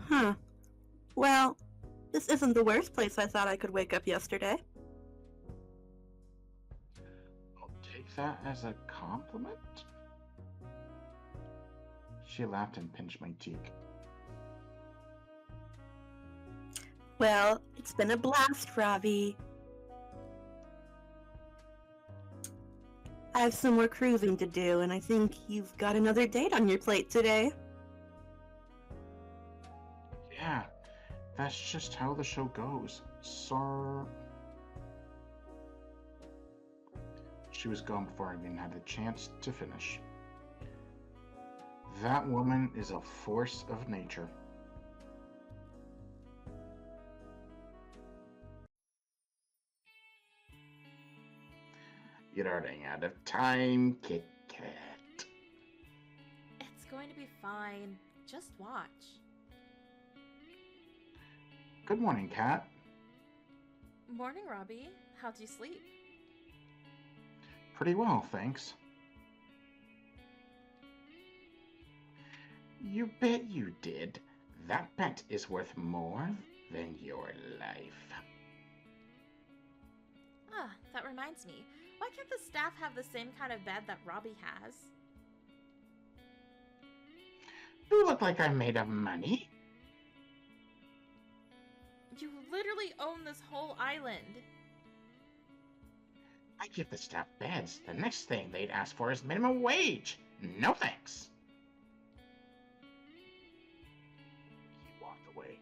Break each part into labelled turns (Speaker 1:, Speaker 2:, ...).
Speaker 1: Huh. Well, this isn't the worst place I thought I could wake up yesterday.
Speaker 2: I'll take that as a compliment. She laughed and pinched my cheek.
Speaker 1: Well, it's been a blast, Robbie. I have some more cruising to do, and I think you've got another date on your plate today.
Speaker 2: Yeah, that's just how the show goes. Sir. She was gone before I even had the chance to finish. That woman is a force of nature. You're running out of time, Kit Kat.
Speaker 3: It's going to be fine. Just watch.
Speaker 2: Good morning, Kat.
Speaker 3: Morning, Robbie. How'd you sleep?
Speaker 2: Pretty well, thanks. You bet you did. That bet is worth more than your life.
Speaker 3: Ah, that reminds me. Why can't the staff have the same kind of bed that Robbie has?
Speaker 2: You look like I'm made of money.
Speaker 3: You literally own this whole island.
Speaker 2: I give the staff beds. The next thing they'd ask for is minimum wage. No thanks. He walked away.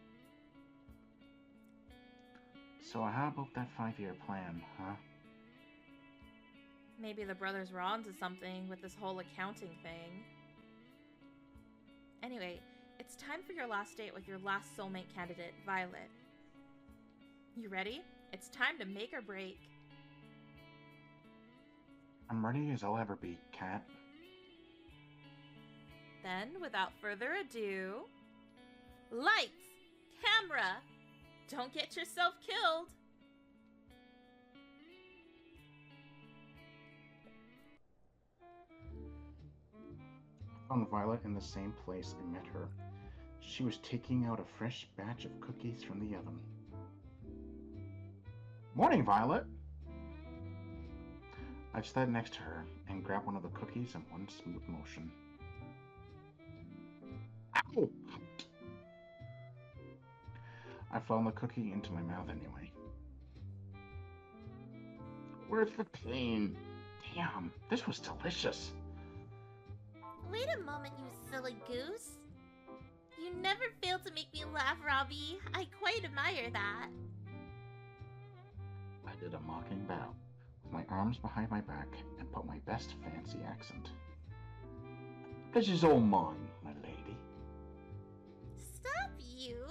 Speaker 2: So how about that 5-year plan, huh?
Speaker 3: Maybe the brothers were onto something with this whole accounting thing. Anyway, it's time for your last date with your last soulmate candidate, Violet. You ready? It's time to make or break.
Speaker 2: I'm ready as I'll ever be, Kat.
Speaker 3: Then, without further ado, lights, camera, don't get yourself killed.
Speaker 2: I found Violet in the same place I met her. She was taking out a fresh batch of cookies from the oven. Morning, Violet! I sat next to her and grabbed one of the cookies in one smooth motion. Ow! I flung the cookie into my mouth anyway. Where's the pain? Damn, this was delicious.
Speaker 4: Wait a moment, you silly goose. You never fail to make me laugh, Robbie. I quite admire that.
Speaker 2: I did a mocking bow, with my arms behind my back, and put my best fancy accent. This is all mine, my lady.
Speaker 4: Stop, you!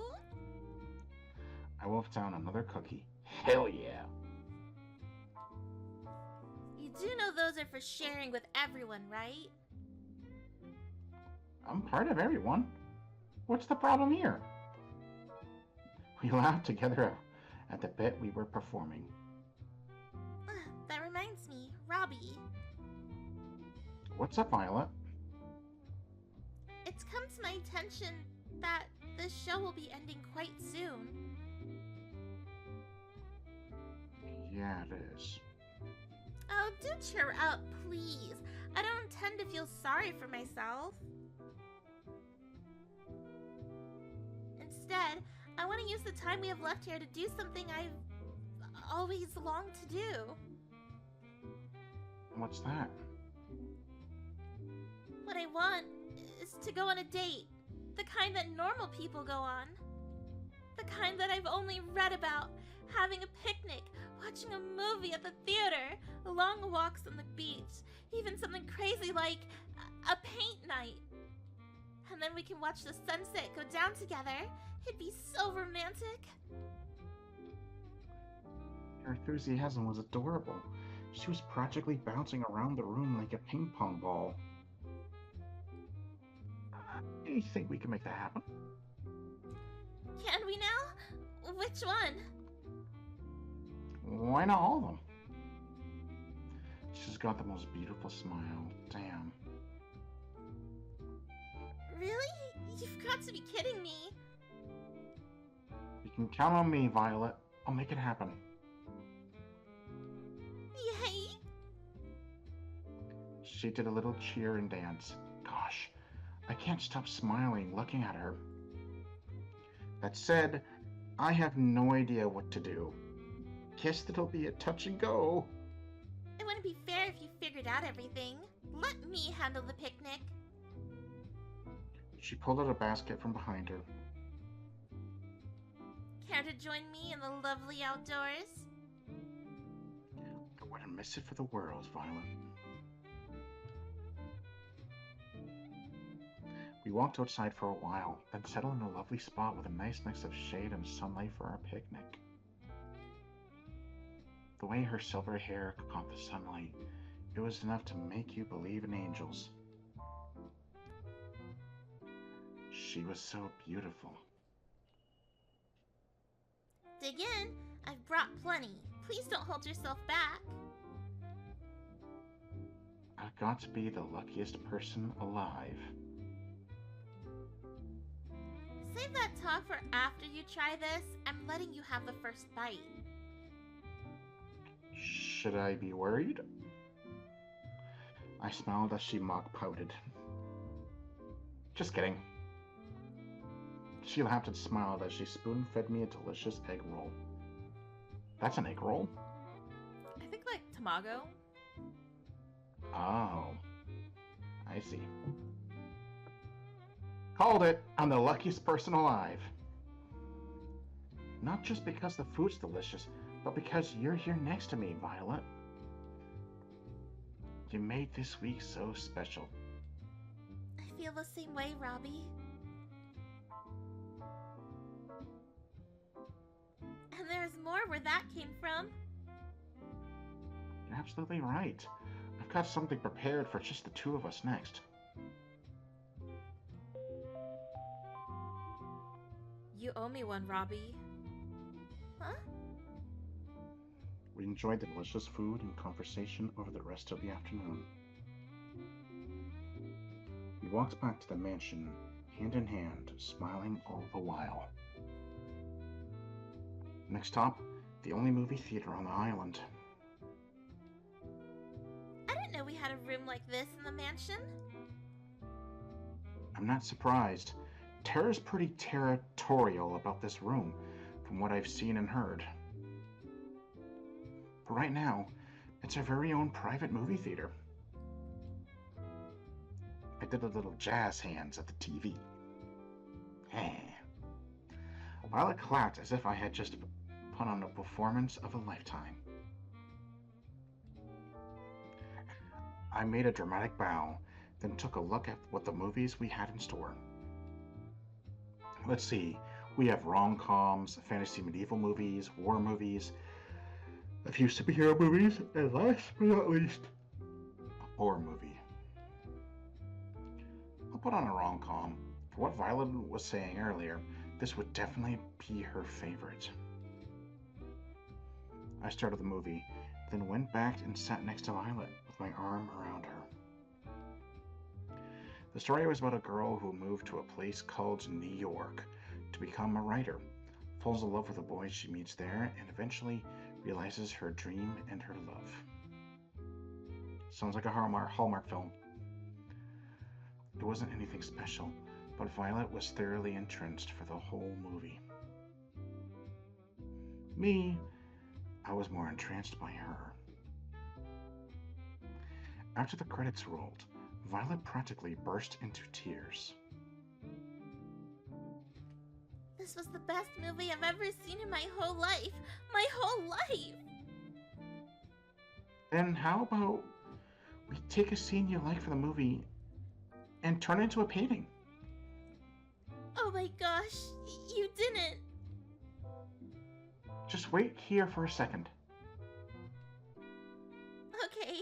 Speaker 2: I wolfed down another cookie. Hell yeah!
Speaker 4: You do know those are for sharing with everyone, right?
Speaker 2: I'm part of everyone. What's the problem here? We laughed together at the bit we were performing.
Speaker 4: That reminds me, Robbie.
Speaker 2: What's up, Violet?
Speaker 4: It's come to my attention that this show will be ending quite soon.
Speaker 2: Yeah, it is.
Speaker 4: Oh, do cheer up, please. I don't intend to feel sorry for myself. Instead, I want to use the time we have left here to do something I've always longed to do.
Speaker 2: What's that?
Speaker 4: What I want is to go on a date. The kind that normal people go on. The kind that I've only read about. Having a picnic, watching a movie at the theater, long walks on the beach, even something crazy like a paint night. And then we can watch the sunset go down together. It'd be so romantic.
Speaker 2: Her enthusiasm was adorable. She was practically bouncing around the room like a ping pong ball. Do you think we can make that happen?
Speaker 4: Can we now? Which one?
Speaker 2: Why not all of them? She's got the most beautiful smile. Damn.
Speaker 4: Really? You've got to be kidding me.
Speaker 2: You can count on me, Violet. I'll make it happen.
Speaker 4: Yay!
Speaker 2: She did a little cheer and dance. Gosh, I can't stop smiling looking at her. That said, I have no idea what to do. Guess that'll be a touch and go.
Speaker 4: It wouldn't be fair if you figured out everything. Let me handle the picnic.
Speaker 2: She pulled out a basket from behind her.
Speaker 4: Care to join me in the lovely outdoors?
Speaker 2: I wouldn't miss it for the world, Violet. We walked outside for a while, then settled in a lovely spot with a nice mix of shade and sunlight for our picnic. The way her silver hair caught the sunlight, it was enough to make you believe in angels. She was so beautiful.
Speaker 4: Dig in. I've brought plenty. Please don't hold yourself back.
Speaker 2: I've got to be the luckiest person alive.
Speaker 4: Save that talk for after you try this. I'm letting you have the first bite.
Speaker 2: Should I be worried? I smiled as she mock pouted. Just kidding. She laughed and smiled as she spoon-fed me a delicious egg roll. That's an egg roll?
Speaker 3: I think like tamago.
Speaker 2: Oh. I see. Called it! I'm the luckiest person alive. Not just because the food's delicious, but because you're here next to me, Violet. You made this week so special.
Speaker 4: I feel the same way, Robbie. And there's more where that came from.
Speaker 2: You're absolutely right. I've got something prepared for just the two of us next.
Speaker 3: You owe me one, Robbie.
Speaker 4: Huh?
Speaker 2: We enjoyed the delicious food and conversation over the rest of the afternoon. We walked back to the mansion, hand in hand, smiling all the while. Next stop, the only movie theater on the island.
Speaker 4: I didn't know we had a room like this in the mansion.
Speaker 2: I'm not surprised. Terra's pretty territorial about this room, from what I've seen and heard. But right now, it's our very own private movie theater. I did a little jazz hands at the TV. Violet clapped as if I had just put on a performance of a lifetime. I made a dramatic bow, then took a look at what the movies we had in store. Let's see, we have rom-coms, fantasy medieval movies, war movies, a few superhero movies, and last but not least, a horror movie. I'll put on a rom-com. For what Violet was saying earlier, this would definitely be her favorite. I started the movie, then went back and sat next to Violet with my arm around her. The story was about a girl who moved to a place called New York to become a writer, falls in love with a boy she meets there, and eventually realizes her dream and her love. Sounds like a Hallmark film. It wasn't anything special, but Violet was thoroughly entranced for the whole movie. Me, I was more entranced by her. After the credits rolled, Violet practically burst into tears.
Speaker 4: This was the best movie I've ever seen in my whole life. My whole life!
Speaker 2: Then how about we take a scene you like from the movie and turn it into a painting?
Speaker 4: Oh my gosh, you didn't!
Speaker 2: Just wait here for a second.
Speaker 4: Okay.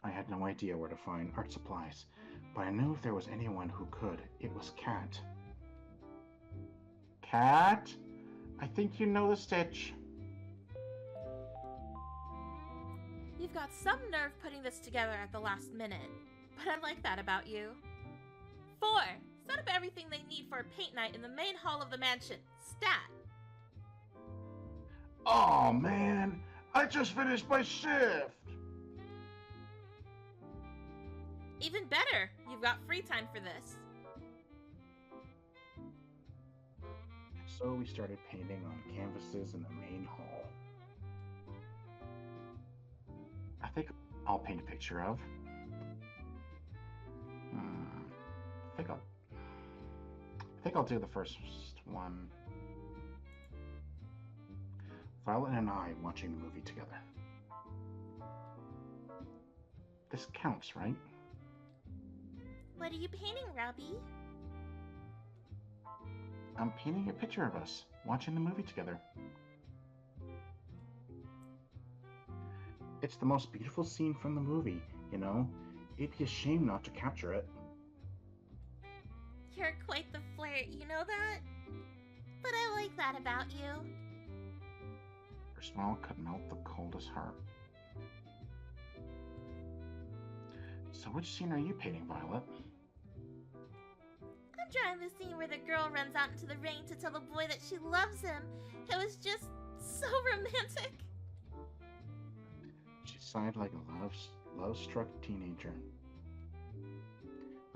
Speaker 2: I had no idea where to find art supplies, but I knew if there was anyone who could, it was Kat. Cat, I think you know the stitch.
Speaker 3: You've got some nerve putting this together at the last minute, but I like that about you. 4. Set up everything they need for a paint night in the main hall of the mansion. Stat.
Speaker 2: Oh man, I just finished my shift.
Speaker 3: Even better, you've got free time for this.
Speaker 2: So we started painting on canvases in the main hall. I think I'll paint a picture of. I think I'll do the first one. Violet and I watching the movie together. This counts, right?
Speaker 4: What are you painting, Robbie?
Speaker 2: I'm painting a picture of us watching the movie together. It's the most beautiful scene from the movie, you know? It'd be a shame not to capture it.
Speaker 4: You're quite the flirt, you know that? But I like that about you.
Speaker 2: Her smile could melt the coldest heart. So which scene are you painting, Violet?
Speaker 4: I'm drawing the scene where the girl runs out into the rain to tell the boy that she loves him. It was just so romantic.
Speaker 2: She sighed like a love-struck teenager.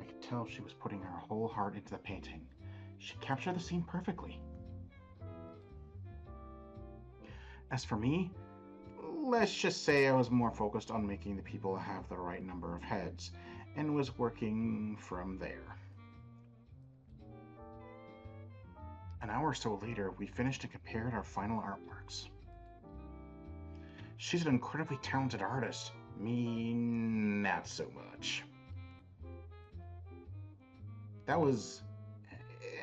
Speaker 2: I could tell she was putting her whole heart into the painting. She captured the scene perfectly. As for me, let's just say I was more focused on making the people have the right number of heads, and was working from there. An hour or so later, we finished and compared our final artworks. She's an incredibly talented artist. Me, not so much. That was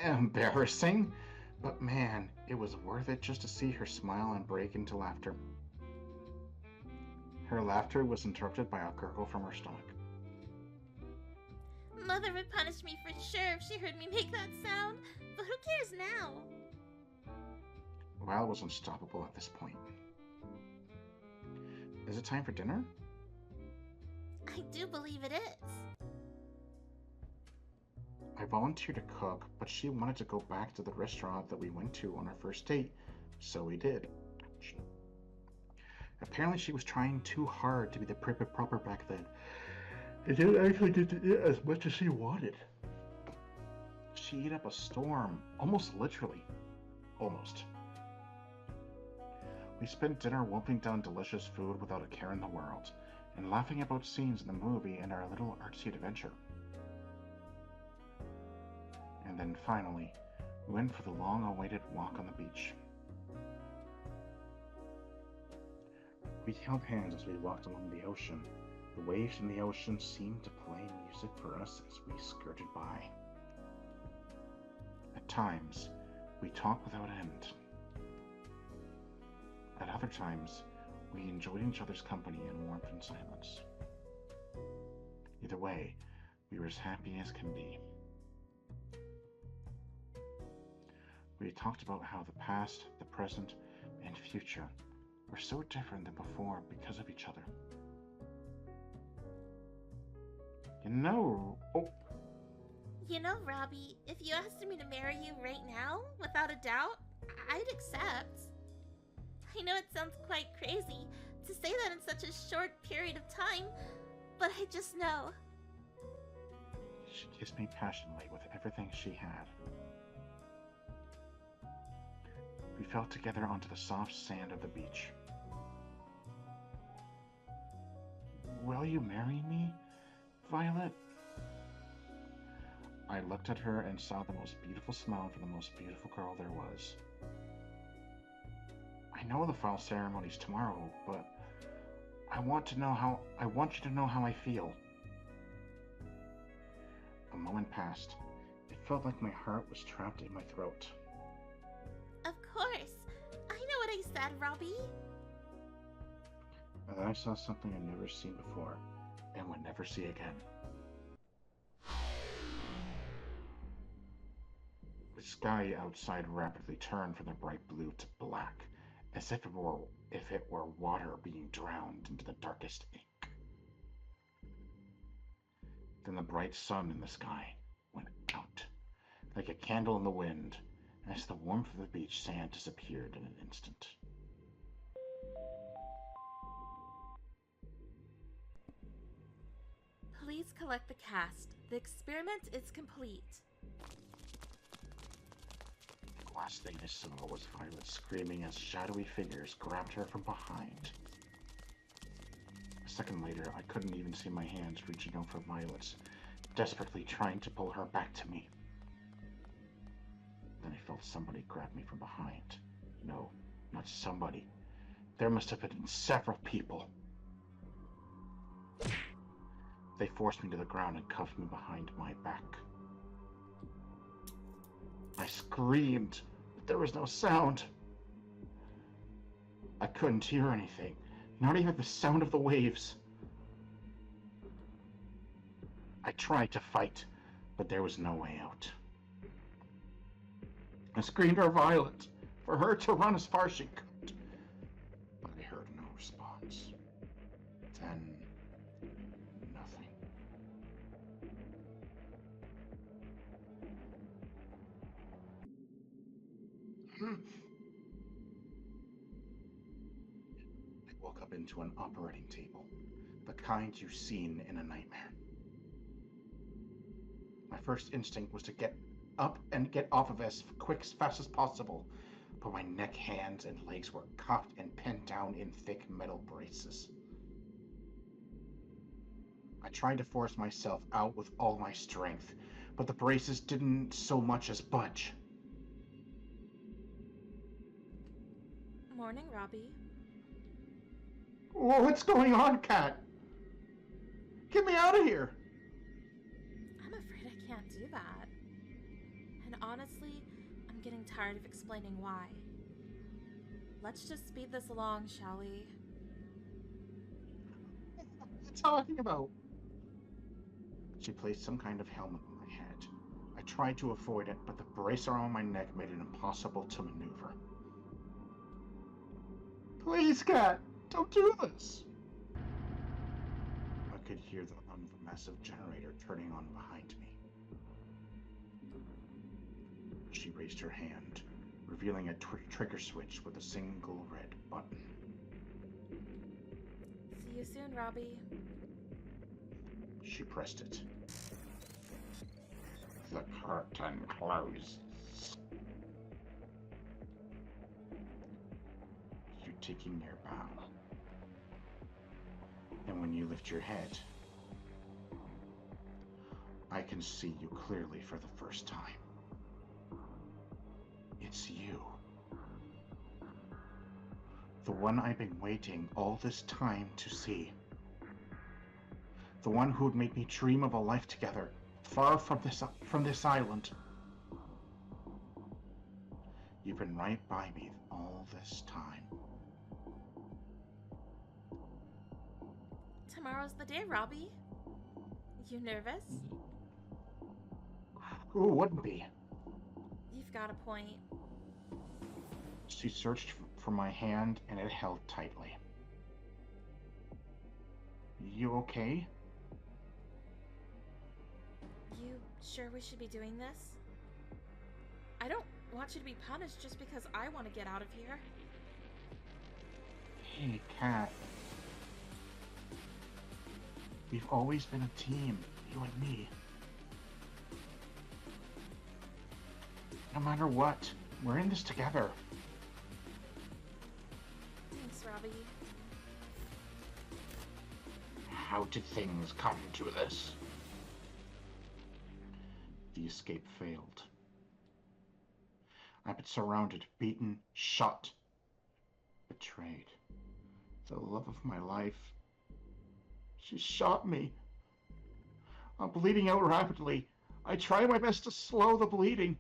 Speaker 2: embarrassing, but man, it was worth it just to see her smile and break into laughter. Her laughter was interrupted by a gurgle from her stomach.
Speaker 4: Mother would punish me for sure if she heard me make that sound, but who cares now?
Speaker 2: Violet was unstoppable at this point. Is it time for dinner?
Speaker 4: I do believe it is.
Speaker 2: I volunteered to cook, but she wanted to go back to the restaurant that we went to on our first date, so we did. Apparently she was trying too hard to be the prim and proper back then. It didn't actually get to eat as much as she wanted. She ate up a storm, almost literally. Almost. We spent dinner wolfing down delicious food without a care in the world, and laughing about scenes in the movie and our little artsy adventure. And then finally, we went for the long-awaited walk on the beach. We held hands as we walked along the ocean. The waves in the ocean seemed to play music for us as we skirted by. At times, we talked without end. At other times, we enjoyed each other's company in warmth and silence. Either way, we were as happy as can be. We talked about how the past, the present, and future were so different than before because of each other.
Speaker 4: You know, Robbie, if you asked me to marry you right now, without a doubt, I'd accept. I know it sounds quite crazy to say that in such a short period of time, but I just know.
Speaker 2: She kissed me passionately with everything she had. We fell together onto the soft sand of the beach. Will you marry me, Violet? I looked at her and saw the most beautiful smile for the most beautiful girl there was. I know the fall ceremony's tomorrow, but I want you to know how I feel. A moment passed. It felt like my heart was trapped in my throat.
Speaker 4: Of course. I know what I said, Robbie.
Speaker 2: And then I saw something I'd never seen before, and would never see again. sky outside rapidly turned from the bright blue to black, as if it were water being drowned into the darkest ink. Then the bright sun in the sky went out, like a candle in the wind, as the warmth of the beach sand disappeared in an instant.
Speaker 3: Please collect the cast. The experiment is complete.
Speaker 2: The last thing I saw was Violet screaming as shadowy figures grabbed her from behind. A second later, I couldn't even see my hands reaching out for Violet's, desperately trying to pull her back to me. Then I felt somebody grab me from behind. No, not somebody. There must have been several people. They forced me to the ground and cuffed me behind my back. I screamed, but there was no sound. I couldn't hear anything, not even the sound of the waves. I tried to fight, but there was no way out. I screamed for Violet, for her to run as far as she could, but I heard no response. Then, nothing. I woke up into an operating table, the kind you've seen in a nightmare. My first instinct was to get up and get off of it as fast as possible, but my neck, hands, and legs were cuffed and pinned down in thick metal braces. I tried to force myself out with all my strength, but the braces didn't so much as budge.
Speaker 3: Morning, Robbie.
Speaker 2: What's going on, Kat? Get me out of here!
Speaker 3: I'm afraid I can't do that. And honestly, I'm getting tired of explaining why. Let's just speed this along, shall we?
Speaker 2: What are you talking about? She placed some kind of helmet on my head. I tried to avoid it, but the brace around my neck made it impossible to maneuver. Please, Kat, don't do this! I could hear the hum of a massive generator turning on behind me. She raised her hand, revealing a trigger switch with a single red button.
Speaker 3: See you soon, Robbie.
Speaker 2: She pressed it. The curtain closes. You're taking your bow. And when you lift your head, I can see you clearly for the first time. It's you. The one I've been waiting all this time to see. The one who would make me dream of a life together, far from this island. You've been right by me all this time.
Speaker 3: Tomorrow's the day, Robbie. You nervous?
Speaker 2: Who wouldn't be?
Speaker 3: You've got a point.
Speaker 2: She searched for my hand and it held tightly. You okay?
Speaker 3: You sure we should be doing this? I don't want you to be punished just because I want to get out of here.
Speaker 2: Hey, Kat. We've always been a team, you and me. No matter what, we're in this together.
Speaker 3: Thanks, Robbie.
Speaker 2: How did things come to this? The escape failed. I've been surrounded, beaten, shot, betrayed. The love of my life. She shot me. I'm bleeding out rapidly. I try my best to slow the bleeding,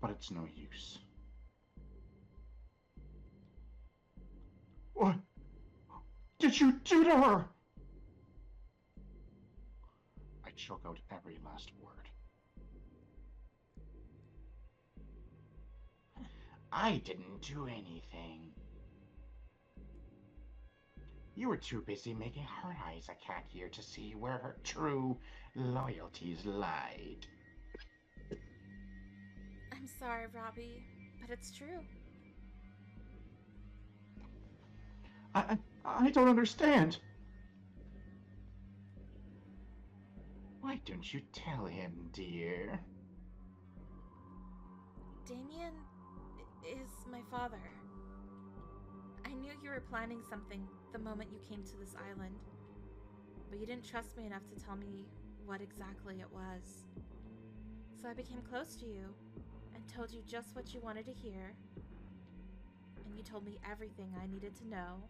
Speaker 2: but it's no use. What did you do to her? I choke out every last word. I didn't do anything. You were too busy making Heart Eyes a cat here to see where her true loyalties lied.
Speaker 3: I'm sorry, Robbie, but it's true.
Speaker 2: I don't understand. Why don't you tell him, dear?
Speaker 3: Damien is my father. I knew you were planning something the moment you came to this island, but you didn't trust me enough to tell me what exactly it was. So I became close to you and told you just what you wanted to hear, and you told me everything I needed to know.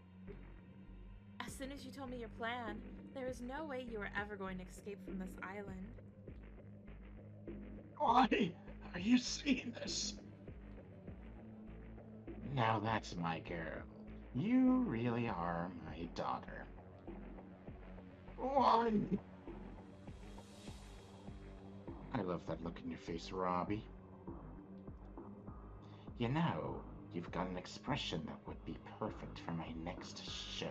Speaker 3: As soon as you told me your plan, there was no way you were ever going to escape from this island.
Speaker 2: Why are you saying this? Now that's my girl. You really are my daughter. Why? I love that look in your face, Robbie. You know, you've got an expression that would be perfect for my next show.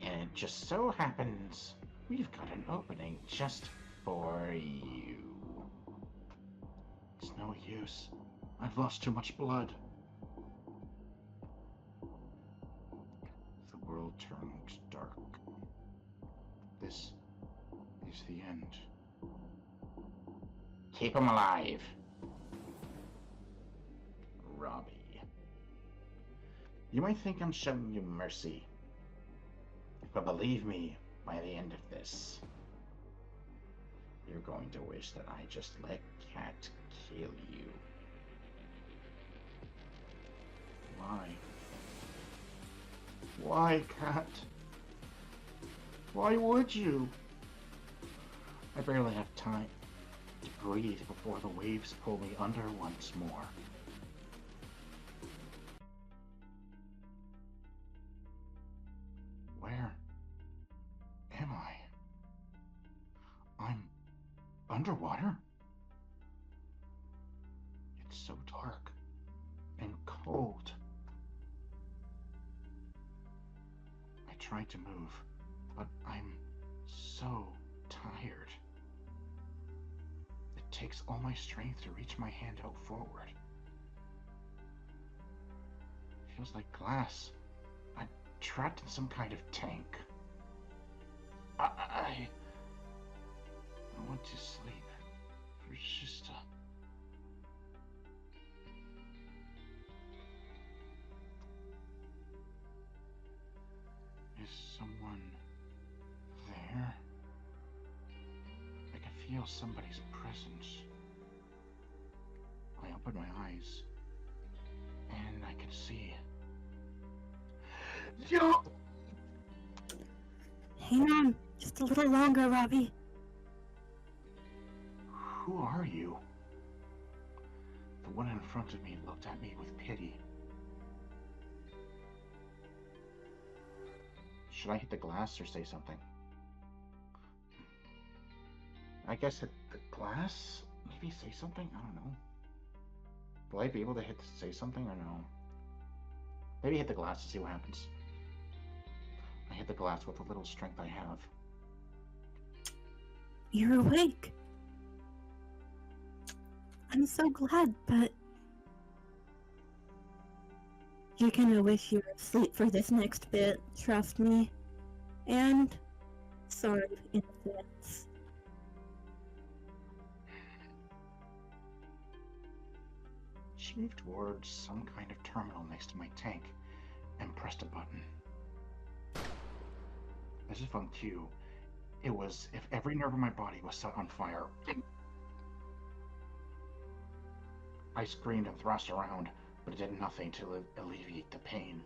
Speaker 2: And it just so happens we've got an opening just for you. It's no use. I've lost too much blood. The world turned dark. This is the end. Keep him alive. Robbie. You might think I'm showing you mercy, but believe me, by the end of this, you're going to wish that I just let Cat kill you. Why? Why, Cat? Why would you? I barely have time to breathe before the waves pull me under once more. Where am I? I'm underwater? It's so dark and cold. I try to move, but I'm so tired. It takes all my strength to reach my hand out forward. It feels like glass. I'm trapped in some kind of tank. I want to sleep for just a... Is someone there? I can feel somebody's presence. I open my eyes, and I can see... Yo!
Speaker 1: Hang on, just a little longer, Robbie.
Speaker 2: Who are you? The one in front of me looked at me with pity. Should I hit the glass or say something? I guess hit the glass? Maybe say something? I don't know. Will I be able to say something or no? Maybe hit the glass to see what happens. I hit the glass with the little strength I have.
Speaker 1: You're awake. I'm so glad, but you're gonna wish you were asleep for this next bit, trust me. And sorry in advance.
Speaker 2: She moved towards some kind of terminal next to my tank and pressed a button. As if on cue, it was if every nerve in my body was set on fire. I screamed and thrashed around, but it did nothing to alleviate the pain.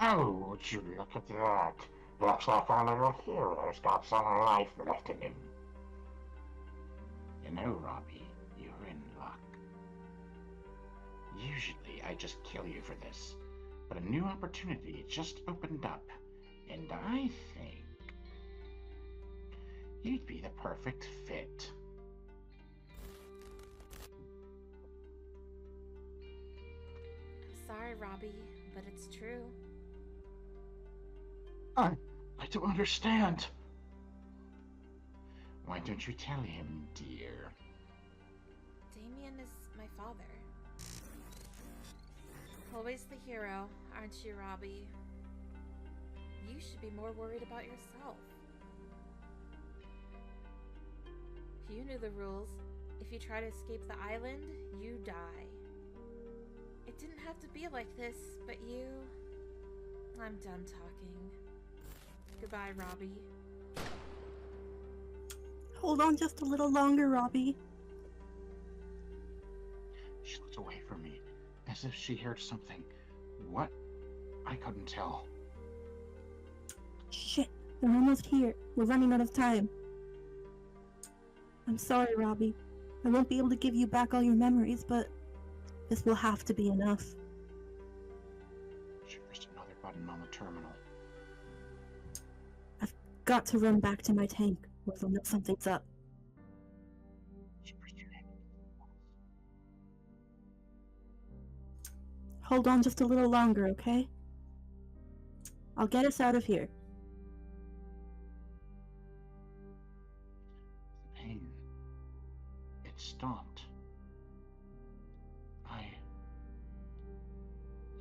Speaker 2: Oh, would you look at that? Looks like our little hero's got some life left in him. You know, Robbie, you're in luck. Usually I just kill you for this, but a new opportunity just opened up, and I think you'd be the perfect fit.
Speaker 3: I'm sorry, Robbie, but it's true.
Speaker 2: I don't understand. Why don't you tell him, dear?
Speaker 3: Damien is my father. Always the hero, aren't you, Robbie? You should be more worried about yourself. You knew the rules. If you try to escape the island, you die. It didn't have to be like this, but you... I'm done talking. Goodbye, Robbie.
Speaker 1: Hold on just a little longer, Robbie.
Speaker 2: She looked away from me, as if she heard something. What? I couldn't tell.
Speaker 1: Shit, they're almost here. We're running out of time. I'm sorry, Robbie. I won't be able to give you back all your memories, but this will have to be enough.
Speaker 2: She pressed another button on the terminal.
Speaker 1: I've got to run back to my tank, or they'll know something's up.
Speaker 2: She pressed her hand.
Speaker 1: Hold on just a little longer, okay? I'll get us out of here.
Speaker 2: The pain. It stopped.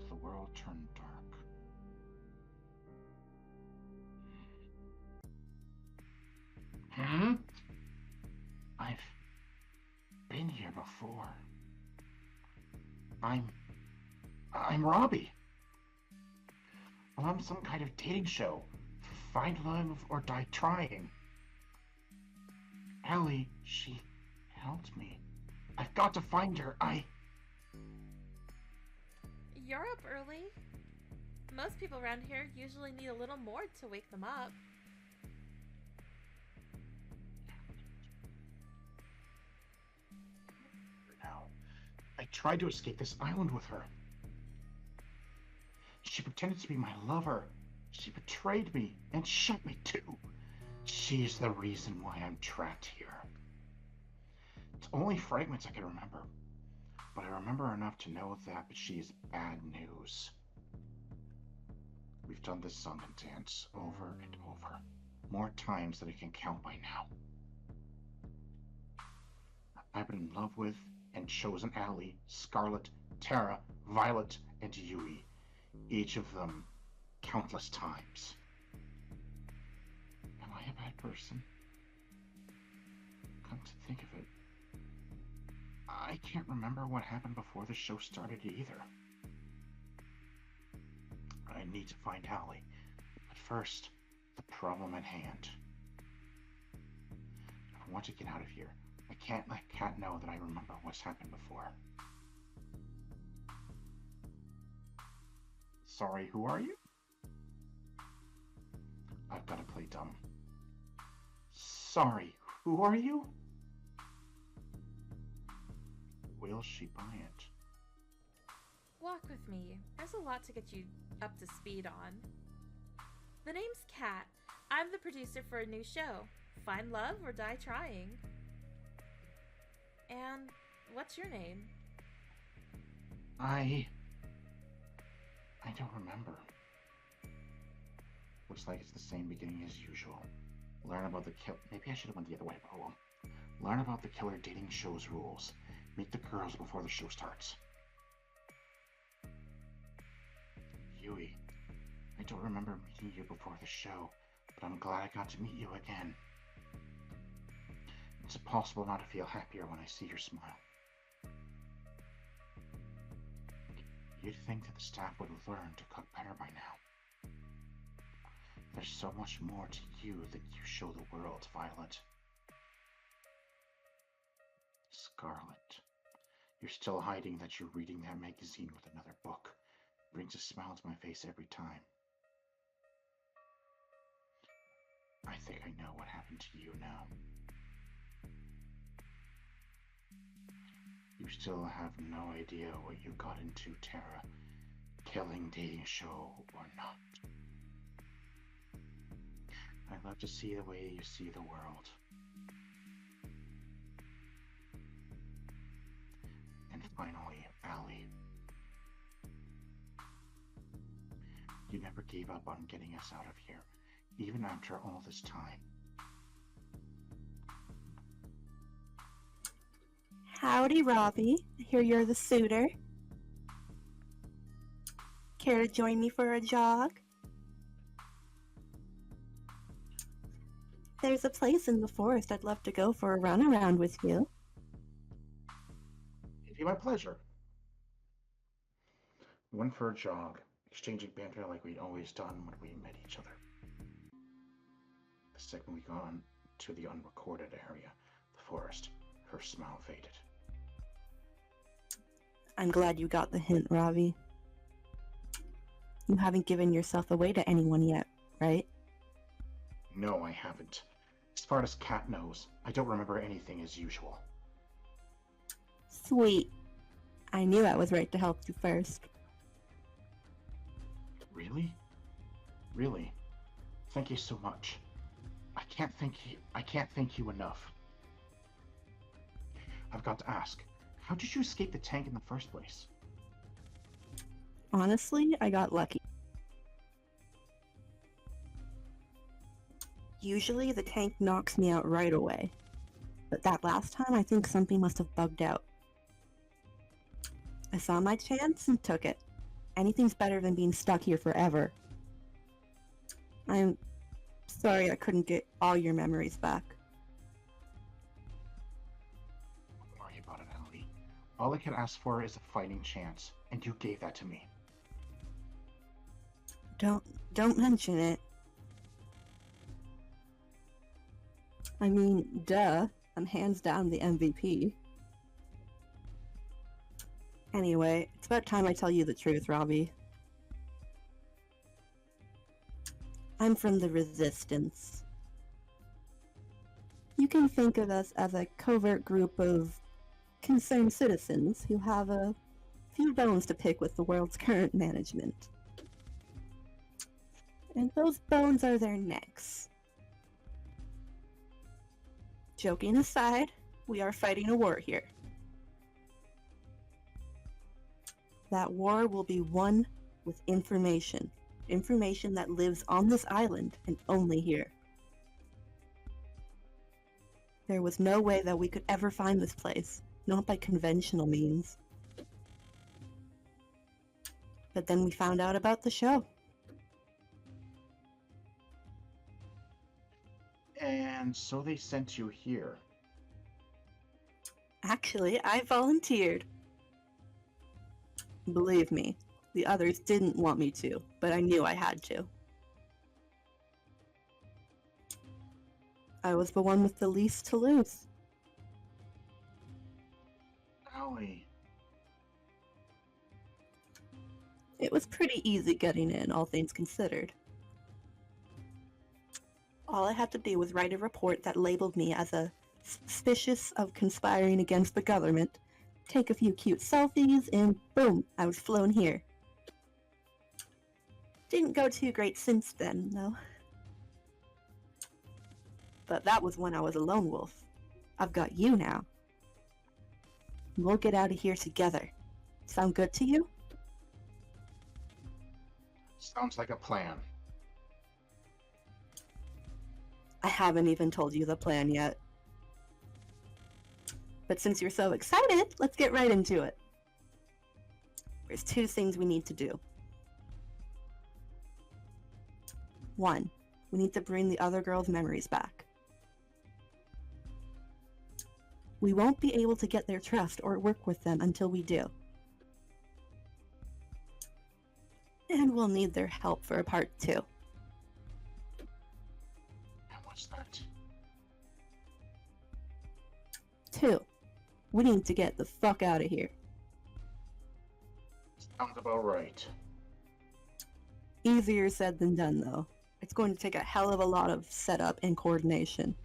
Speaker 2: The world turned dark. I've been here before. I'm Robbie. I'm on some kind of dating show. Find love or die trying. Allie, she helped me. I've got to find her.
Speaker 3: You're up early. Most people around here usually need a little more to wake them up.
Speaker 2: Now, I tried to escape this island with her. She pretended to be my lover. She betrayed me and shot me too. She's the reason why I'm trapped here. It's only fragments I can remember, but I remember enough to know that she's bad news. We've done this song and dance over and over, more times than I can count by now. I've been in love with and chosen Allie, Scarlett, Terra, Violet, and Yui, each of them countless times. Am I a bad person? Come to think of it, I can't remember what happened before the show started either. I need to find Allie, but first, the problem at hand. If I want to get out of here, I can't let Kat know that I remember what's happened before. Sorry, who are you? I've got to play dumb. Sorry, who are you? Will she buy it?
Speaker 3: Walk with me. There's a lot to get you up to speed on. The name's Kat. I'm the producer for a new show, Find Love or Die Trying. And what's your name?
Speaker 2: I don't remember. Looks like it's the same beginning as usual. Learn about the kill. Maybe I should have went the other way, but oh well. Learn about the killer dating show's rules. Meet the girls before the show starts. Yui, I don't remember meeting you before the show, but I'm glad I got to meet you again. It's impossible not to feel happier when I see your smile. You'd think that the staff would have learned to cook better by now. There's so much more to you that you show the world, Violet. Scarlett, you're still hiding that you're reading that magazine with another book. It brings a smile to my face every time. I think I know what happened to you now. You still have no idea what you got into, Terra. killing dating show or not. I love to see the way you see the world. And finally, Allie. You never gave up on getting us out of here, even after all this time.
Speaker 1: Howdy, Robbie. I hear you're the suitor. Care to join me for a jog? There's a place in the forest I'd love to go for a run around with you.
Speaker 2: It'd be my pleasure. We went for a jog, exchanging banter like we'd always done when we met each other. The second we got on to the unrecorded area, the forest, her smile faded.
Speaker 1: I'm glad you got the hint, Robbie. You haven't given yourself away to anyone yet, right?
Speaker 2: No, I haven't. As far as Kat knows, I don't remember anything as usual.
Speaker 1: Sweet. I knew I was right to help you first.
Speaker 2: Really? Really? Thank you so much. I can't thank you enough. I've got to ask, how did you escape the tank in the first place?
Speaker 1: Honestly, I got lucky. Usually the tank knocks me out right away, but that last time I think something must have bugged out. I saw my chance and took it. Anything's better than being stuck here forever. I'm sorry I couldn't get all your memories back.
Speaker 2: Don't worry about it, Allie. All I can ask for is a fighting chance, and you gave that to me.
Speaker 1: Don't mention it. I mean, duh. I'm hands down the MVP. Anyway, it's about time I tell you the truth, Robbie. I'm from the Resistance. You can think of us as a covert group of concerned citizens who have a few bones to pick with the world's current management. And those bones are their necks. Joking aside, we are fighting a war here. That war will be won with information. Information that lives on this island and only here. There was no way that we could ever find this place, not by conventional means. But then we found out about the show.
Speaker 2: And so they sent you here.
Speaker 1: Actually, I volunteered. Believe me, the others didn't want me to, but I knew I had to. I was the one with the least to lose.
Speaker 2: Allie.
Speaker 1: It was pretty easy getting in, all things considered. All I had to do was write a report that labeled me as a suspicious of conspiring against the government, take a few cute selfies, and boom, I was flown here. Didn't go too great since then, though. But that was when I was a lone wolf. I've got you now. We'll get out of here together. Sound good to you?
Speaker 2: Sounds like a plan.
Speaker 1: I haven't even told you the plan yet. But since you're so excited, let's get right into it. There's two things we need to do. One, we need to bring the other girls' memories back. We won't be able to get their trust or work with them until we do. And we'll need their help for a part 2.
Speaker 2: And what's that?
Speaker 1: 2, we need to get the fuck out of here.
Speaker 2: Sounds about right.
Speaker 1: Easier said than done, though. It's going to take a hell of a lot of setup and coordination.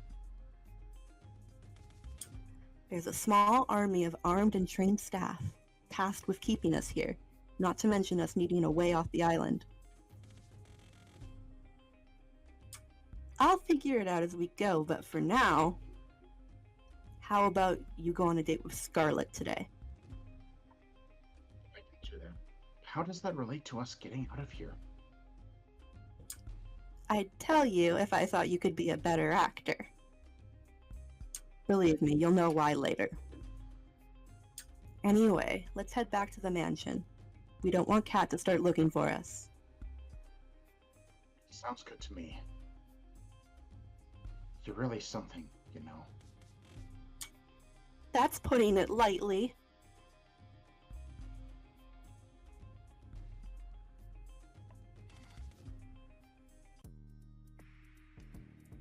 Speaker 1: There's a small army of armed and trained staff tasked with keeping us here, not to mention us needing a way off the island. I'll figure it out as we go, but for now, how about you go on a date with Scarlett today?
Speaker 2: I can do that. How does that relate to us getting out of here?
Speaker 1: I'd tell you if I thought you could be a better actor. Believe me, you'll know why later. Anyway, let's head back to the mansion. We don't want Kat to start looking for us.
Speaker 2: Sounds good to me. You're really something, you know.
Speaker 1: That's putting it lightly.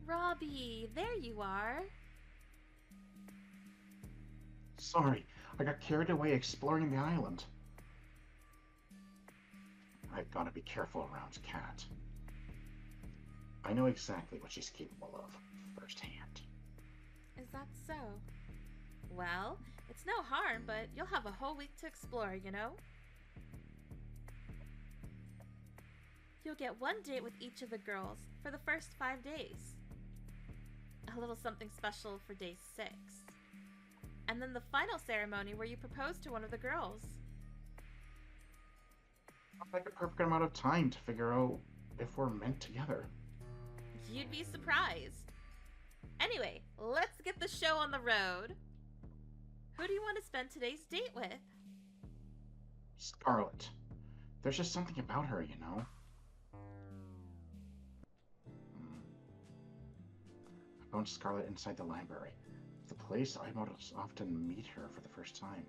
Speaker 3: Robbie, there you are.
Speaker 2: Sorry, I got carried away exploring the island. I've got to be careful around Kat. I know exactly what she's capable of firsthand.
Speaker 3: Is that so? Well, it's no harm, but you'll have a whole week to explore, you know? You'll get one date with each of the girls for the first 5 days. A little something special for day 6. And then the final ceremony where you propose to one of the girls.
Speaker 2: Sounds like a perfect amount of time to figure out if we're meant together.
Speaker 3: You'd be surprised. Anyway, let's get the show on the road. Who do you want to spend today's date with?
Speaker 2: Scarlett. There's just something about her, you know? I found Scarlett inside the library. The place I most often meet her for the first time.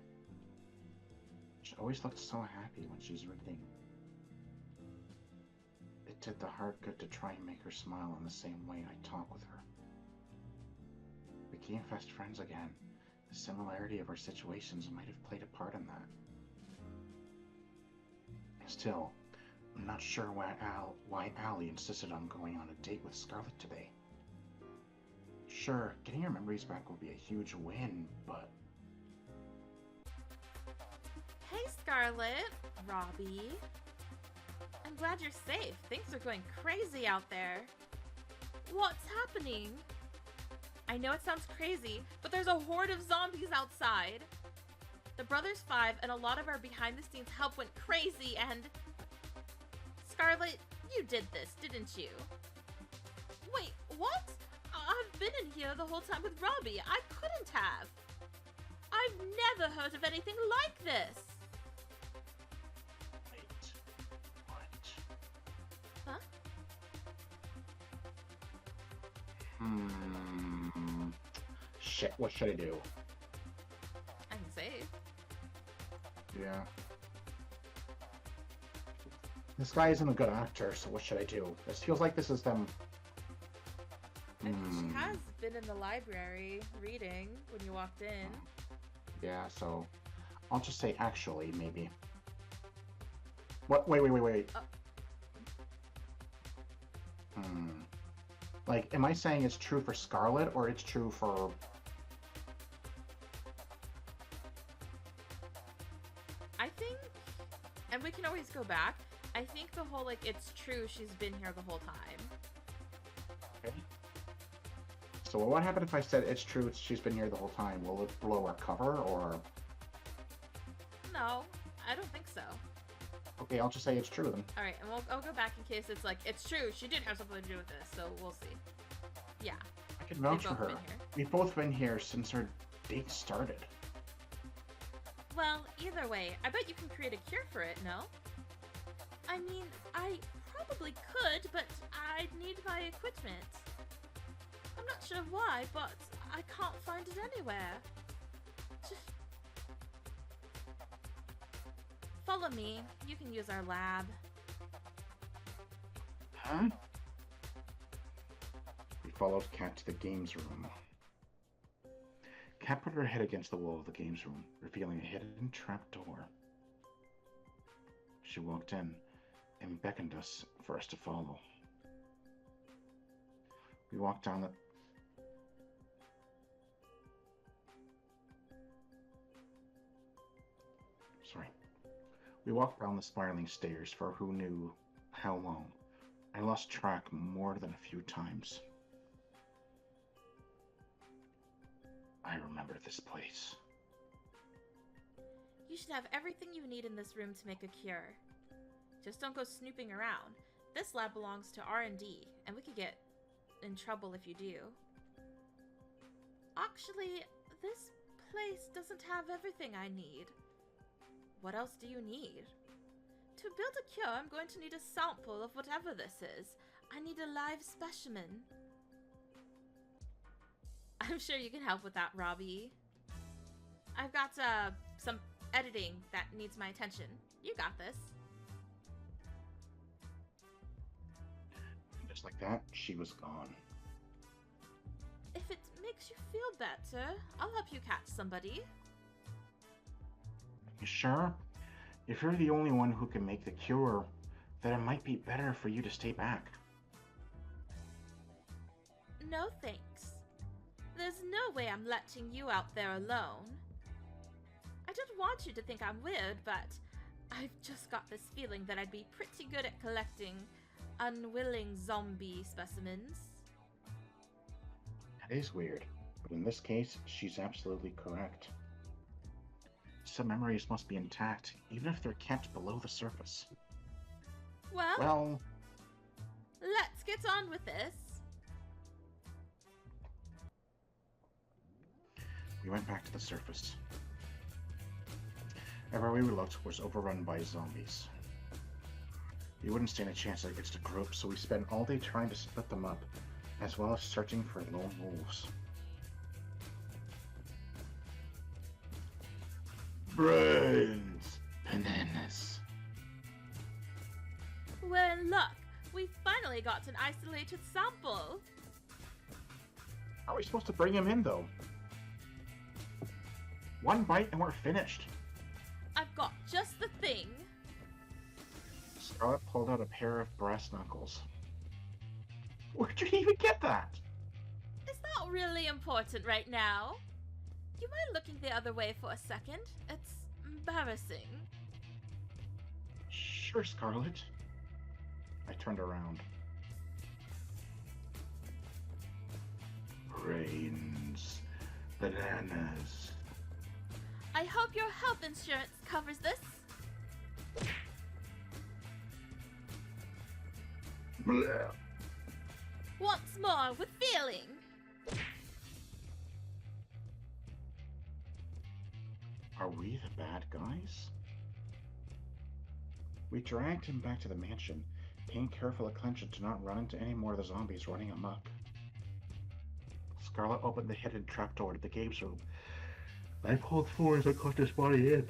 Speaker 2: She always looked so happy when she's reading. It did the heart good to try and make her smile in the same way I talk with her. We became fast friends again. The similarity of our situations might have played a part in that. Still, I'm not sure why Allie insisted on going on a date with Scarlett today. Sure, getting her memories back will be a huge win, but...
Speaker 3: Hey, Scarlett. Robbie. I'm glad you're safe. Things are going crazy out there. What's happening? I know it sounds crazy, but there's a horde of zombies outside. The Brothers 5 and a lot of our behind-the-scenes help went crazy and... Scarlett, you did this, didn't you? Wait, what? I've been in here the whole time with Robbie. I couldn't have. I've never heard of anything like this.
Speaker 2: Wait, what?
Speaker 3: Huh?
Speaker 2: Shit, what should I do?
Speaker 3: I can save.
Speaker 2: Yeah. This guy isn't a good actor, so what should I do? This feels like this is them...
Speaker 3: I mean, she has been in the library reading when you walked in.
Speaker 2: Yeah, so... I'll just say actually, maybe. What? Wait. Like, am I saying it's true for Scarlett, or it's true for...
Speaker 3: I think, and we can always go back, I think the whole, like, it's true she's been here the whole time.
Speaker 2: Okay. So what happened if I said it's true she's been here the whole time? Will it blow our cover, or...
Speaker 3: No, I don't think so.
Speaker 2: Okay, I'll just say it's true then.
Speaker 3: Alright, and I'll go back in case it's like, it's true, she did have something to do with this, so we'll see. Yeah.
Speaker 2: I can vouch for
Speaker 3: They've both
Speaker 2: her.
Speaker 3: been here.
Speaker 2: We've both been here since our date started.
Speaker 3: Well, either way, I bet you can create a cure for it, no? I mean, I probably could, but I'd need my equipment. I'm not sure why, but I can't find it anywhere. Follow me. You can use our lab.
Speaker 2: Huh? We followed Kat to the games room. Kat put her head against the wall of the games room, revealing a hidden trapdoor. She walked in and beckoned us for us to follow. We walked down the... We walked down the spiraling stairs for who knew how long. I lost track more than a few times. I remember this place.
Speaker 3: You should have everything you need in this room to make a cure. Just don't go snooping around. This lab belongs to R&D, and we could get in trouble if you do. Actually, this place doesn't have everything I need. What else do you need? To build a cure, I'm going to need a sample of whatever this is. I need a live specimen. I'm sure you can help with that, Robbie. I've got some editing that needs my attention. You got this.
Speaker 2: Just like that, she was gone.
Speaker 3: If it makes you feel better, I'll help you catch somebody.
Speaker 2: You sure? If you're the only one who can make the cure, then it might be better for you to stay back.
Speaker 3: No thanks. There's no way I'm letting you out there alone. I don't want you to think I'm weird, but I've just got this feeling that I'd be pretty good at collecting unwilling zombie specimens.
Speaker 2: That is weird, but in this case, she's absolutely correct. Some memories must be intact, even if they're kept below the surface.
Speaker 3: Well, let's get on with this.
Speaker 2: We went back to the surface. Everywhere we looked was overrun by zombies. We wouldn't stand a chance against a group, so we spent all day trying to split them up, as well as searching for lone wolves. Brains! Bananas!
Speaker 3: We're in luck. We finally got an isolated sample.
Speaker 2: How are we supposed to bring him in, though? One bite and we're finished.
Speaker 3: I've got just the thing.
Speaker 2: Scarlett pulled out a pair of brass knuckles. Where'd you even get that?
Speaker 3: It's not really important right now. You mind looking the other way for a second? It's embarrassing.
Speaker 2: Sure, Scarlett. I turned around. Brains. Bananas.
Speaker 3: I hope your health insurance covers this.
Speaker 2: Blah.
Speaker 3: Once more with feeling.
Speaker 2: Are we the bad guys? We dragged him back to the mansion, paying careful attention to not run into any more of the zombies running amok. Scarlett opened the hidden trapdoor to the games room. I pulled forward as I caught this body in.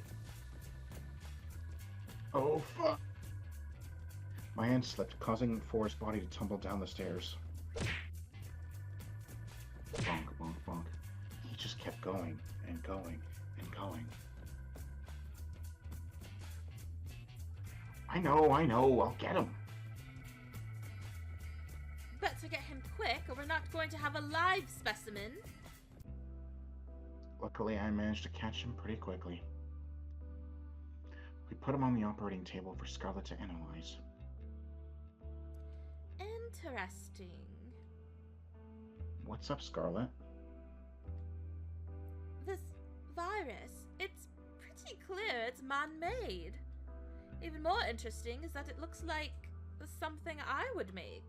Speaker 2: Oh, fuck! My hand slipped, causing Forrest's body to tumble down the stairs. Bonk, bonk, bonk. He just kept going, and going, and going. I know, I'll get him.
Speaker 3: Better get him quick, or we're not going to have a live specimen.
Speaker 2: Luckily, I managed to catch him pretty quickly. We put him on the operating table for Scarlett to analyze.
Speaker 3: Interesting.
Speaker 2: What's up, Scarlett?
Speaker 3: This virus, it's pretty clear it's man-made. Even more interesting is that it looks like something I would make.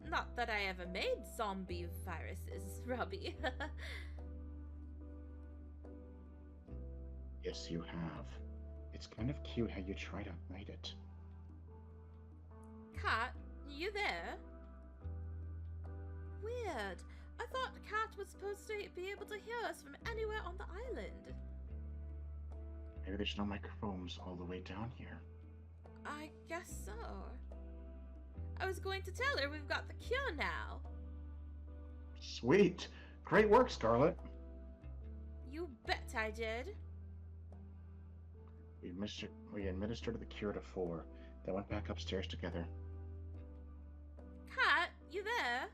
Speaker 3: Not that I ever made zombie viruses, Robbie.
Speaker 2: Yes, you have. It's kind of cute how you try to hide it.
Speaker 3: Cat, you there? Weird. I thought Cat was supposed to be able to hear us from anywhere on the island.
Speaker 2: Maybe there's no microphones all the way down here.
Speaker 3: I guess so. I was going to tell her we've got the cure now.
Speaker 2: Sweet! Great work, Scarlett!
Speaker 3: You bet I did.
Speaker 2: We administered the cure to 4, then went back upstairs together.
Speaker 3: Cat, you there?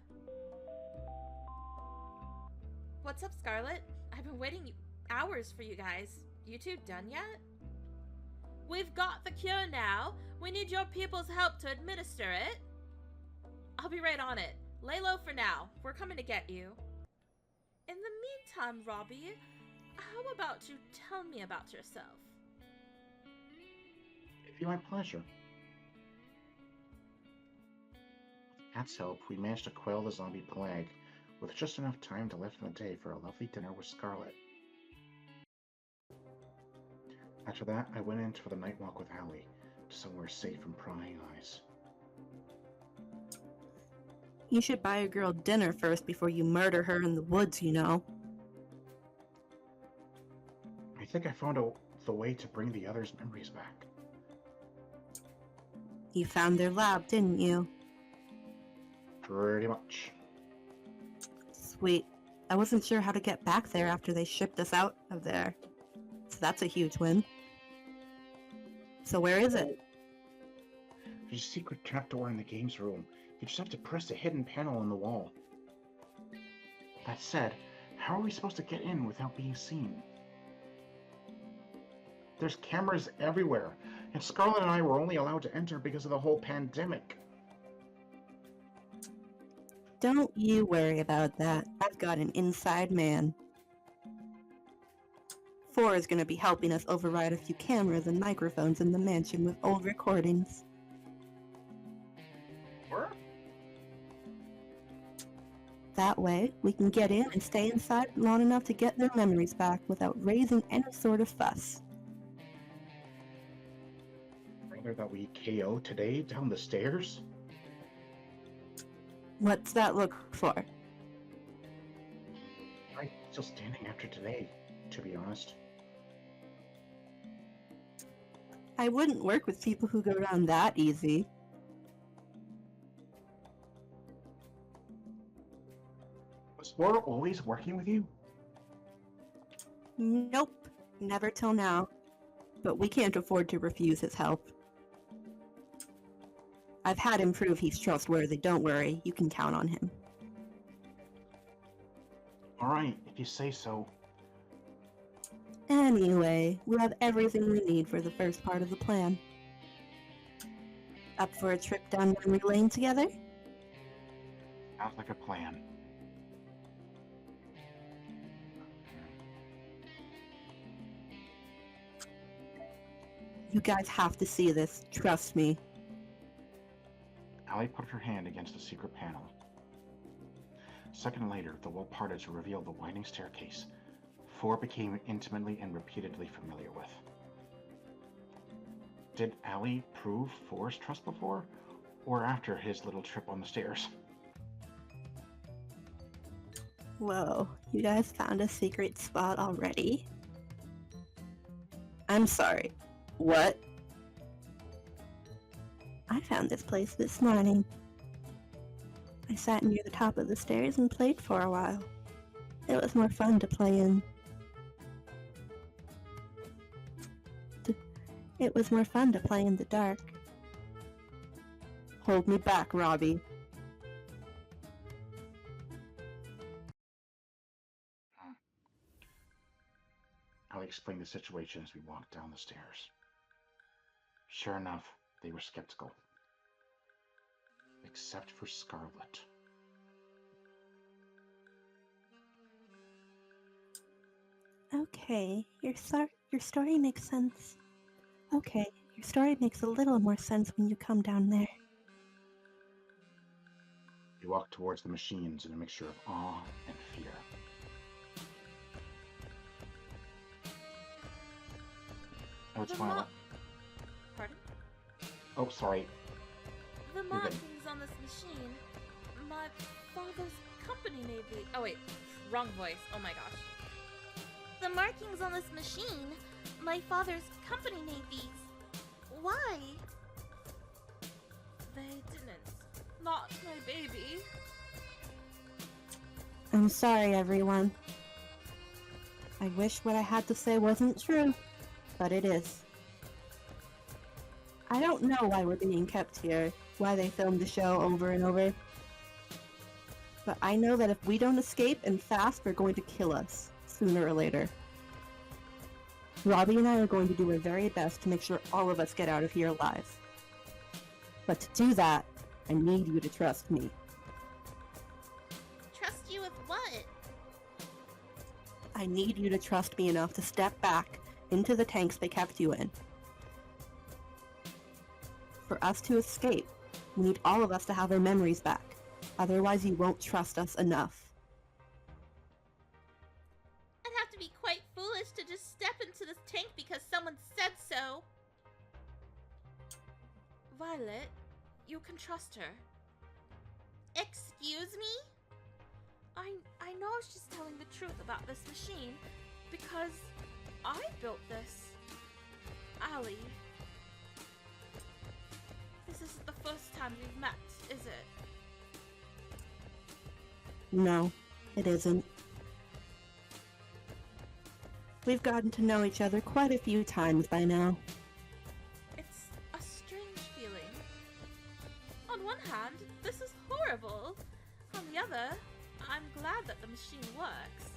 Speaker 3: What's up, Scarlett? I've been waiting hours for you guys. You two done yet? We've got the cure now. We need your people's help to administer it. I'll be right on it. Lay low for now. We're coming to get you. In the meantime, Robbie, how about you tell me about yourself?
Speaker 2: It'd be my pleasure. With Cat's help, we managed to quell the zombie plague with just enough time to left in the day for a lovely dinner with Scarlett. After that, I went in for the night walk with Allie, to somewhere safe from prying eyes.
Speaker 1: You should buy a girl dinner first before you murder her in the woods, you know.
Speaker 2: I think I found the way to bring the others' memories back.
Speaker 1: You found their lab, didn't you?
Speaker 2: Pretty much.
Speaker 1: Sweet. I wasn't sure how to get back there after they shipped us out of there. So that's a huge win. So where is it?
Speaker 2: There's a secret trapdoor in the games room. You just have to press the hidden panel on the wall. That said, how are we supposed to get in without being seen? There's cameras everywhere, and Scarlett and I were only allowed to enter because of the whole pandemic.
Speaker 1: Don't you worry about that. I've got an inside man. 4 is going to be helping us override a few cameras and microphones in the mansion with old recordings.
Speaker 2: What?
Speaker 1: That way, we can get in and stay inside long enough to get their memories back without raising any sort of fuss.
Speaker 2: Rather that we KO today down the stairs?
Speaker 1: What's that look for?
Speaker 2: I'm still standing after today, to be honest.
Speaker 1: I wouldn't work with people who go down that easy.
Speaker 2: Was Laura always working with you?
Speaker 1: Nope, never till now. But we can't afford to refuse his help. I've had him prove he's trustworthy, don't worry, you can count on him.
Speaker 2: Alright, if you say so.
Speaker 1: Anyway, we have everything we need for the first part of the plan. Up for a trip down memory lane together?
Speaker 2: Sounds like a plan.
Speaker 1: You guys have to see this, trust me.
Speaker 2: Allie put her hand against the secret panel. A second later, the wall parted to reveal the winding staircase 4 became intimately and repeatedly familiar with. Did Allie prove 4's trust before, or after his little trip on the stairs?
Speaker 1: Whoa, you guys found a secret spot already? I'm sorry, what? I found this place this morning. I sat near the top of the stairs and played for a while. It was more fun to play in. It was more fun to play in the dark. Hold me back, Robbie.
Speaker 2: Allie explained the situation as we walked down the stairs. Sure enough, they were skeptical. Except for Scarlett.
Speaker 1: Okay, your story makes sense. Okay, your story makes a little more sense when you come down there.
Speaker 2: We walked towards the machines in a mixture of awe and fear. Oh, it's fine.
Speaker 3: Pardon?
Speaker 2: Oh, sorry.
Speaker 3: The markings on this machine, my father's company made these. Oh wait, wrong voice. Oh my gosh.
Speaker 4: The markings on this machine, my father's company made these. Why?
Speaker 3: They didn't. Not my baby.
Speaker 1: I'm sorry, everyone. I wish what I had to say wasn't true, but it is. I don't know why we're being kept here, why they filmed the show over and over. But I know that if we don't escape and fast, they're going to kill us, sooner or later. Robbie and I are going to do our very best to make sure all of us get out of here alive. But to do that, I need you to trust me.
Speaker 4: Trust you with what?
Speaker 1: I need you to trust me enough to step back into the tanks they kept you in. For us to escape, we need all of us to have our memories back. Otherwise, you won't trust us enough.
Speaker 4: I'd have to be quite foolish to just step into this tank because someone said so.
Speaker 3: Violet, you can trust her.
Speaker 4: Excuse me?
Speaker 3: I know she's telling the truth about this machine because I built this. Allie. This isn't the first time we've met, is it?
Speaker 1: No, it isn't. We've gotten to know each other quite a few times by now.
Speaker 3: It's a strange feeling. On one hand, this is horrible. On the other, I'm glad that the machine works.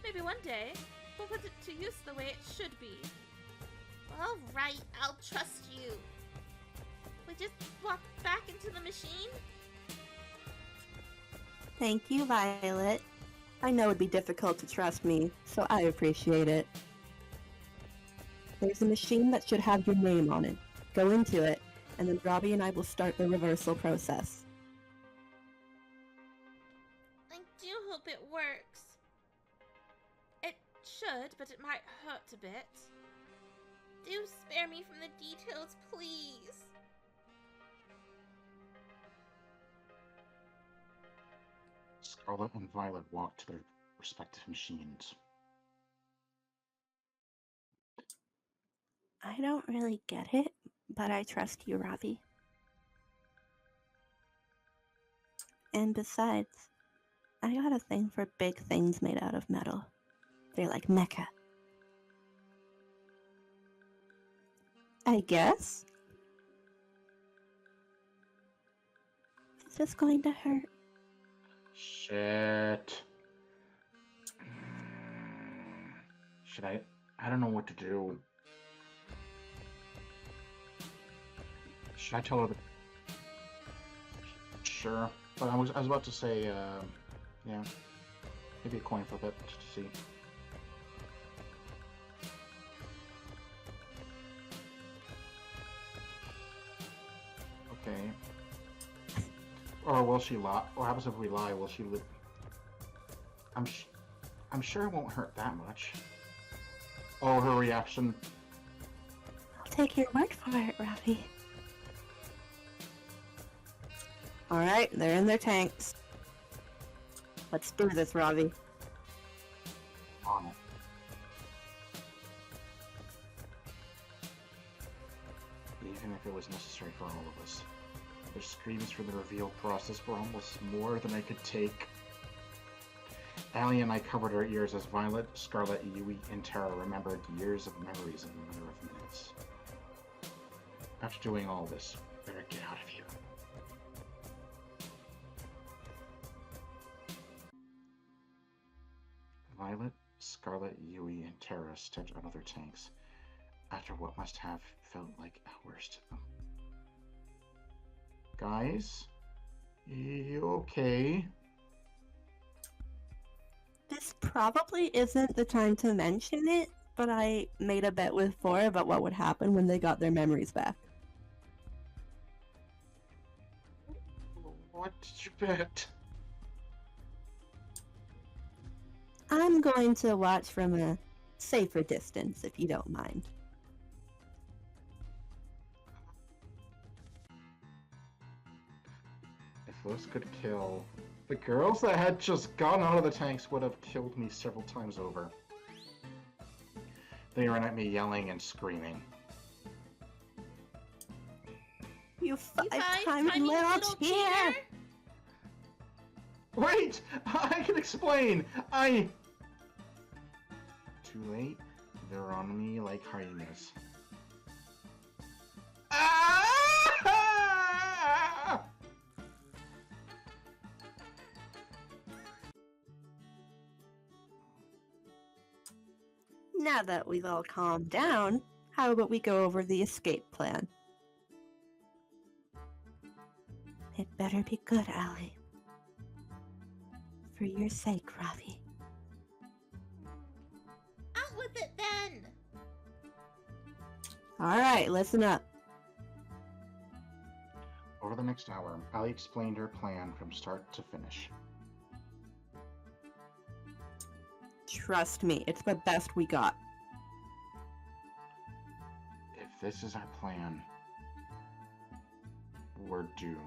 Speaker 3: Maybe one day, we'll put it to use the way it should be.
Speaker 4: Alright, I'll trust you. We just walk back into the machine?
Speaker 1: Thank you, Violet. I know it'd be difficult to trust me, so I appreciate it. There's a machine that should have your name on it. Go into it, and then Robbie and I will start the reversal process.
Speaker 4: I do hope it works.
Speaker 3: It should, but it might hurt a bit.
Speaker 4: Do spare me from the details, please.
Speaker 2: Scarlett and Violet walk to their respective machines.
Speaker 1: I don't really get it, but I trust you, Robbie. And besides, I got a thing for big things made out of metal. They're like mecha. I guess? Is this going to hurt?
Speaker 2: Shit. Should I? I don't know what to do. Should I tell her? Sure, but I was about to say, yeah, maybe a coin flip it just to see. Okay. Or will she lie? What happens if we lie? Will she live? I'm sure it won't hurt that much. Oh, her reaction.
Speaker 1: I'll take your word for it, Robbie. Alright, they're in their tanks. Let's do this, Robbie.
Speaker 2: On it. Even if it was necessary for all of us. Their screams for the reveal process were almost more than I could take. Allie and I covered our ears as Violet, Scarlett, Yui, and Terra remembered years of memories in a matter of minutes. After doing all this, better get out of here. Violet, Scarlett, Yui, and Terra stepped out of their tanks after what must have felt like hours to them. Guys, you okay?
Speaker 1: This probably isn't the time to mention it, but I made a bet with Four about what would happen when they got their memories back.
Speaker 2: What did you bet?
Speaker 1: I'm going to watch from a safer distance, if you don't mind.
Speaker 2: If this could kill, the girls that had just gotten out of the tanks would have killed me several times over. They ran at me yelling and screaming.
Speaker 1: You five-time little cheater!
Speaker 2: Wait! I can explain! Too late. They're on me like hyenas. Ah!
Speaker 1: Now that we've all calmed down, how about we go over the escape plan? It better be good, Allie. For your sake, Robbie.
Speaker 4: Out with it then!
Speaker 1: Alright, listen up.
Speaker 2: Over the next hour, Allie explained her plan from start to finish.
Speaker 1: Trust me, it's the best we got.
Speaker 2: If this is our plan, we're doomed.